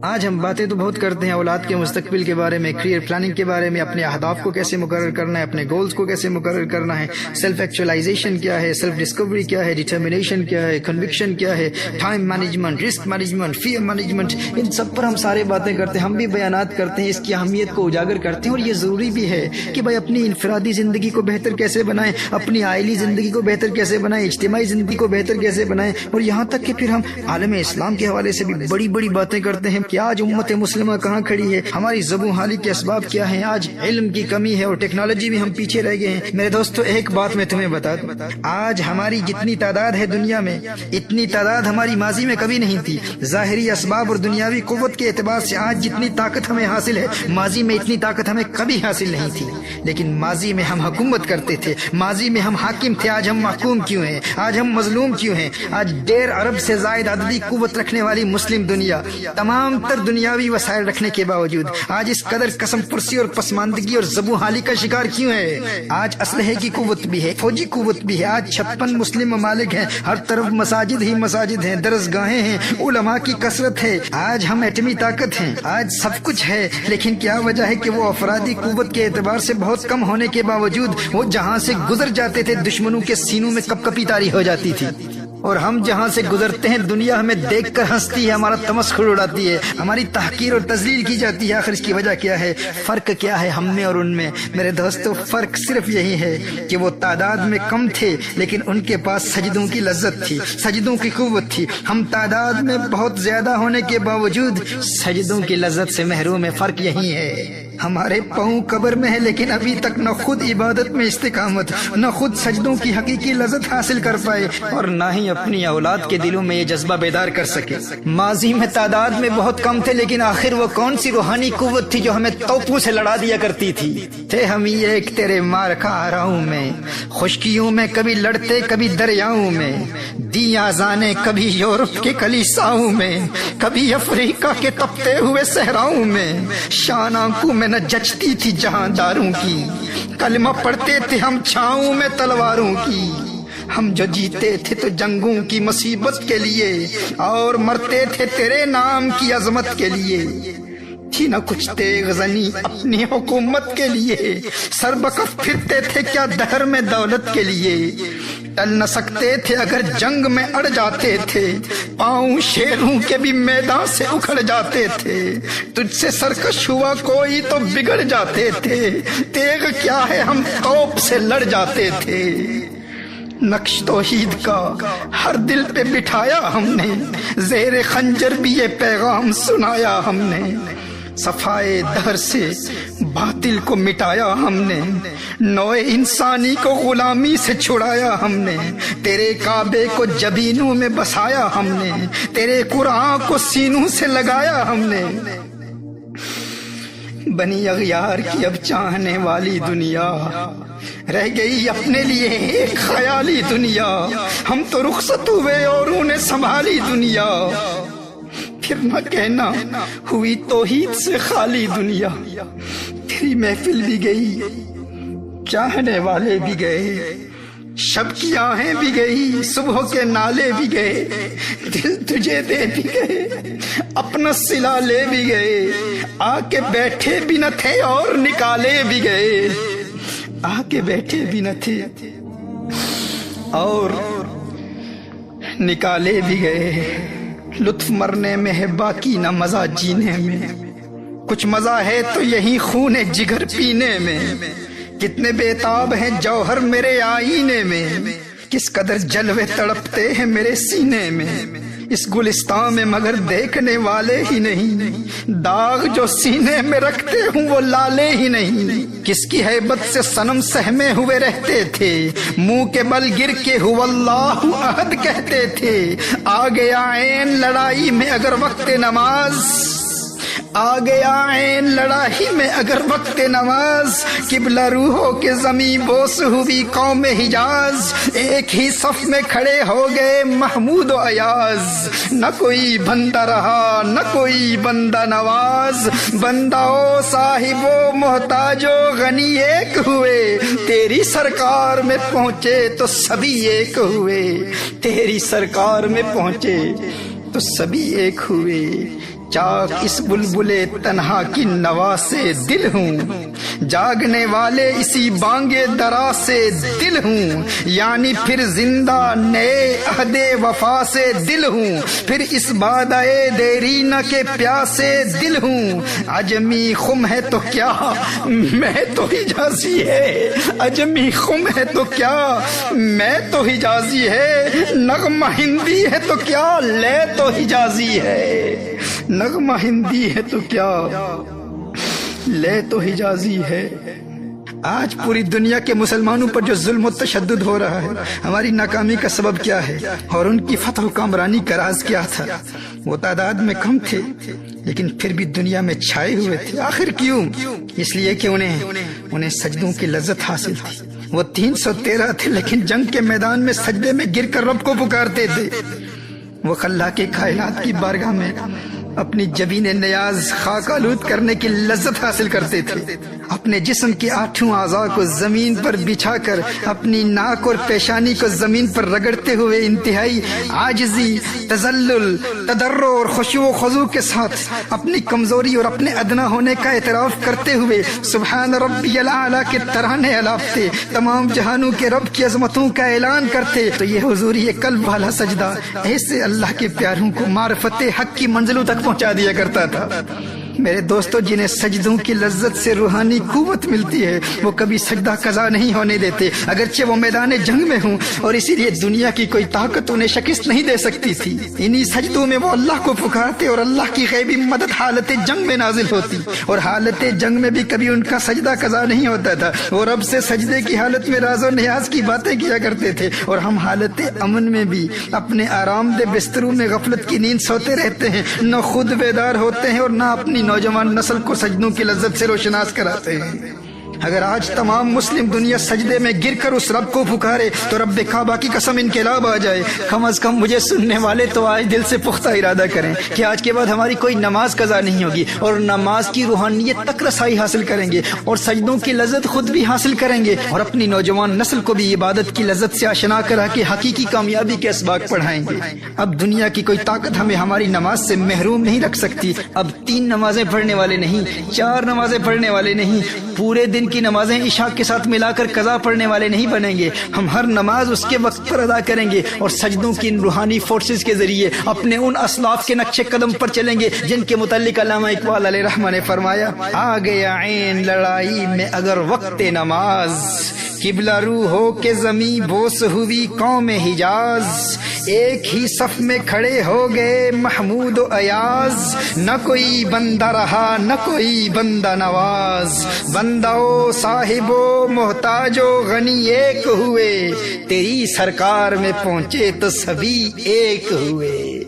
آج ہم باتیں تو بہت کرتے ہیں اولاد کے مستقبل کے بارے میں، کریئر پلاننگ کے بارے میں، اپنے اہداف کو کیسے مقرر کرنا ہے، اپنے گولز کو کیسے مقرر کرنا ہے، سیلف ایکچوائلائزیشن کیا ہے، سیلف ڈسکوری کیا ہے، ڈٹرمنیشن کیا ہے، کنوکشن کیا ہے، time management, risk management, fear management, ان سب پر ہم سارے باتیں کرتے ہیں، ہم بھی بیانات کرتے ہیں، اس کی اہمیت کو اجاگر کرتے ہیں۔ اور یہ ضروری بھی ہے کہ بھائی اپنی انفرادی زندگی کو بہتر کیسے بنائیں، اپنی عائلی زندگی کو بہتر کیسے بنائیں، اجتماعی زندگی کو بہتر کیسے بنائیں، اور یہاں تک کہ پھر ہم عالم اسلام کے حوالے سے بھی بڑی بڑی باتیں کرتے ہیں کہ آج امت مسلمہ کہاں کھڑی ہے، ہماری زبوں حالی کے اسباب کیا ہیں، آج علم کی کمی ہے اور ٹیکنالوجی بھی ہم پیچھے رہ گئے ہیں۔ میرے دوستو ایک بات میں تمہیں بتا دوں، آج ہماری جتنی تعداد ہے دنیا میں، اتنی تعداد ہماری ماضی میں کبھی نہیں تھی۔ ظاہری اسباب اور دنیاوی قوت کے اعتبار سے آج جتنی طاقت ہمیں حاصل ہے، ماضی میں اتنی طاقت ہمیں کبھی حاصل نہیں تھی۔ لیکن ماضی میں ہم حکومت کرتے تھے، ماضی میں ہم حاکم تھے، آج ہم محکوم کیوں ہیں، آج ہم مظلوم کیوں ہیں؟ آج 1.5 ارب سے زائد عددی قوت رکھنے والی مسلم دنیا، تمام تر دنیاوی وسائل رکھنے کے باوجود آج اس قدر قسم پرسی اور پسماندگی اور زبوں حالی کا شکار کیوں ہے؟ آج اسلحے کی قوت بھی ہے، فوجی قوت بھی ہے، آج 56 مسلم ممالک ہیں، ہر طرف مساجد ہی مساجد ہیں، درسگاہیں ہیں، علماء کی کثرت ہے، آج ہم ایٹمی طاقت ہیں، آج سب کچھ ہے۔ لیکن کیا وجہ ہے کہ وہ افرادی قوت کے اعتبار سے بہت کم ہونے کے باوجود وہ جہاں سے گزر جاتے تھے دشمنوں کے سینوں میں کپ کپی طاری ہو جاتی تھی، اور ہم جہاں سے گزرتے ہیں دنیا ہمیں دیکھ کر ہنستی ہے، ہمارا تمسخر اڑاتی ہے، ہماری تحقیر اور تذلیل کی جاتی ہے۔ آخر اس کی وجہ کیا ہے؟ فرق کیا ہے ہم میں اور ان میں؟ میرے دوستو فرق صرف یہی ہے کہ وہ تعداد میں کم تھے لیکن ان کے پاس سجدوں کی لذت تھی، سجدوں کی قوت تھی۔ ہم تعداد میں بہت زیادہ ہونے کے باوجود سجدوں کی لذت سے محروم ہے۔ فرق یہی ہے، ہمارے پاؤں قبر میں ہے لیکن ابھی تک نہ خود عبادت میں استقامت، نہ خود سجدوں کی حقیقی لذت حاصل کر پائے، اور نہ ہی اپنی اولاد کے دلوں میں یہ جذبہ بیدار کر سکے۔ ماضی میں تعداد میں بہت کم تھے لیکن آخر وہ کون سی روحانی قوت تھی جو ہمیں توپوں سے لڑا دیا کرتی تھی؟ تھے ہم ایک تیرے مار کا آراؤں میں، خشکیوں میں کبھی لڑتے کبھی دریاؤں میں، دی آزانے کبھی یورپ کے کلیساؤں میں، کبھی افریقہ کے تپتے ہوئے صحراؤں میں، شان آنکھوں میں نہ جچتی تھی جہاں داروں کی، کلمہ پڑھتے تھے ہم چھاؤں میں تلواروں کی، ہم جو جیتے تھے تو جنگوں کی مصیبت کے لیے اور مرتے تھے تیرے نام کی عظمت کے لیے، تھی نہ کچھ تیغ زنی اپنی حکومت کے لیے، سر بکف پھرتے تھے کیا دہر میں دولت کے لیے، ٹل نہ سکتے تھے اگر جنگ میں اڑ جاتے تھے، پاؤں شیروں کے بھی میدان سے اکھڑ جاتے تھے، تجھ سے سرکش ہوا کوئی تو بگڑ جاتے تھے، تیغ کیا ہے ہم توپ سے لڑ جاتے تھے، نقش توحید کا ہر دل پہ بٹھایا ہم نے، زیر خنجر بھی یہ پیغام سنایا ہم نے، صفائے دہر سے باطل کو مٹایا ہم نے، نوع انسانی کو غلامی سے چھڑایا ہم نے، تیرے کعبے کو جبینوں میں بسایا ہم نے، تیرے قرآن کو سینوں سے لگایا ہم نے۔ بنی اغیار کی اب چاہنے والی دنیا رہ گئی اپنے لیے ایک خیالی دنیا، ہم تو رخصت ہوئے اور انہیں سنبھالی دنیا، پھر نہ کہنا ہوئی توحید سے خالی دنیا، تیری محفل بھی گئی، چاہنے والے بھی گئے، شب کی آہیں بھی گئی، صبح کے نالے بھی گئے، دل تجھے دے بھی گئے، اپنا صلہ لے بھی گئے، آ کے بیٹھے بھی نہ تھے اور نکالے بھی گئے، آ کے بیٹھے بھی نہ تھے اور نکالے بھی گئے، لطف مرنے میں ہے باقی نہ مزہ جینے میں، کچھ مزہ ہے تو یہی خون جگر پینے میں، کتنے بیتاب ہیں جوہر میرے آئینے میں، کس قدر جلوے تڑپتے ہیں میرے سینے میں، اس گلستان میں مگر دیکھنے والے ہی نہیں، داغ جو سینے میں رکھتے ہوں وہ لالے ہی نہیں، کس کی ہیبت سے صنم سہمے ہوئے رہتے تھے، منہ کے بل گر کے ہو اللہ احد کہتے تھے، آ گیا عین لڑائی میں اگر وقت نماز، آ گیا عین لڑائی میں اگر وقت نماز، قبلہ روحوں کے زمین بوس ہوئی قوم حجاز، ایک ہی صف میں کھڑے ہو گئے محمود و ایاز، نہ کوئی بندہ رہا نہ کوئی بندہ نواز، بندہ و صاحب و محتاج و غنی ایک ہوئے، تیری سرکار میں پہنچے تو سبھی ایک ہوئے، تیری سرکار میں پہنچے تو سبھی ایک ہوئے، چاک اس بلبل تنہا کی نوا سے دل ہوں، جاگنے والے اسی بانگے درا سے دل ہوں، یعنی پھر زندہ نئے عہد وفا سے دل ہوں، پھر اس بادئے دیرینہ کے پیاسے دل ہوں، عجمی خم ہے تو کیا میں تو حجازی ہے، عجمی خم ہے تو کیا میں تو حجازی ہے، نغمہ ہندی ہے تو کیا لے تو حجازی ہے، نغمہ ہندی ہے تو کیا لے تو حجازی ہے۔ آج پوری دنیا کے مسلمانوں پر جو ظلم و تشدد ہو رہا ہے، ہماری ناکامی کا سبب کیا ہے اور ان کی فتح و کامرانی کا راز کیا تھا؟ وہ تعداد میں کم تھے لیکن پھر بھی دنیا میں چھائے ہوئے تھے۔ آخر کیوں؟ اس لیے کہ انہیں سجدوں کی لذت حاصل تھی۔ وہ 313 تھے لیکن جنگ کے میدان میں سجدے میں گر کر رب کو پکارتے تھے۔ وہ خلاق کائنات کی بارگاہ میں اپنی جبین نیاز خاک آلود کرنے کی لذت حاصل کرتے تھے۔ اپنے جسم کے 8 اعضاء کو زمین پر بچھا کر اپنی ناک اور پیشانی کو زمین پر رگڑتے ہوئے انتہائی عاجزی، تذلل، تضرع اور خشوع و خضوع کے ساتھ اپنی کمزوری اور اپنے ادنا ہونے کا اعتراف کرتے ہوئے سبحان ربی الاعلیٰ کے ترانے الاپتے، تمام جہانوں کے رب کی عظمتوں کا اعلان کرتے۔ تو یہ حضوری قلب والا سجدہ ایسے اللہ کے پیاروں کو معرفت حق کی منزلوں تک پہنچا دیا کرتا تھا۔ میرے دوستو، جنہیں سجدوں کی لذت سے روحانی قوت ملتی ہے وہ کبھی سجدہ قضا نہیں ہونے دیتے، اگرچہ وہ میدان جنگ میں ہوں، اور اسی لیے دنیا کی کوئی طاقت انہیں شکست نہیں دے سکتی تھی۔ انہی سجدوں میں وہ اللہ کو پکارتے اور اللہ کی غیبی مدد حالت جنگ میں نازل ہوتی، اور حالت جنگ میں بھی کبھی ان کا سجدہ قضا نہیں ہوتا تھا۔ وہ رب سے سجدے کی حالت میں راز و نیاز کی باتیں کیا کرتے تھے، اور ہم حالت امن میں بھی اپنے آرام دہ بستروں میں غفلت کی نیند سوتے رہتے ہیں، نہ خود بیدار ہوتے ہیں اور نہ اپنی نوجوان نسل کو سجدوں کی لذت سے روشناس کراتے ہیں۔ اگر آج تمام مسلم دنیا سجدے میں گر کر اس رب کو پکارے تو رب کعبہ کی قسم انقلاب آ جائے۔ کم از کم مجھے سننے والے تو آج دل سے پختہ ارادہ کریں کہ آج کے بعد ہماری کوئی نماز قضا نہیں ہوگی، اور نماز کی روحانیت تک رسائی حاصل کریں گے، اور سجدوں کی لذت خود بھی حاصل کریں گے، اور اپنی نوجوان نسل کو بھی عبادت کی لذت سے آشنا کرا کے حقیقی کامیابی کے اسباق پڑھائیں گے۔ اب دنیا کی کوئی طاقت ہمیں ہماری نماز سے محروم نہیں رکھ سکتی۔ اب 3 نمازیں پڑھنے والے نہیں، 4 نمازیں پڑھنے والے نہیں، پورے دن کی نمازیں عشاء کے ساتھ ملا کر قضا پڑھنے والے نہیں بنیں گے۔ ہم ہر نماز اس کے وقت پر ادا کریں گے، اور سجدوں کی ان روحانی فورسز کے ذریعے اپنے ان اسلاف کے نقش قدم پر چلیں گے جن کے متعلق علامہ اقبال علیہ رحمہ نے فرمایا، آ گیا عین لڑائی میں اگر وقت نماز، قبلہ رو ہو کے زمیں بوس ہوئی قوم حجاز، ایک ہی صف میں کھڑے ہو گئے محمود و ایاز، نہ کوئی بندہ رہا نہ کوئی بندہ نواز، بندہ و صاحب و محتاج و غنی ایک ہوئے، تیری سرکار میں پہنچے تو سبھی ایک ہوئے۔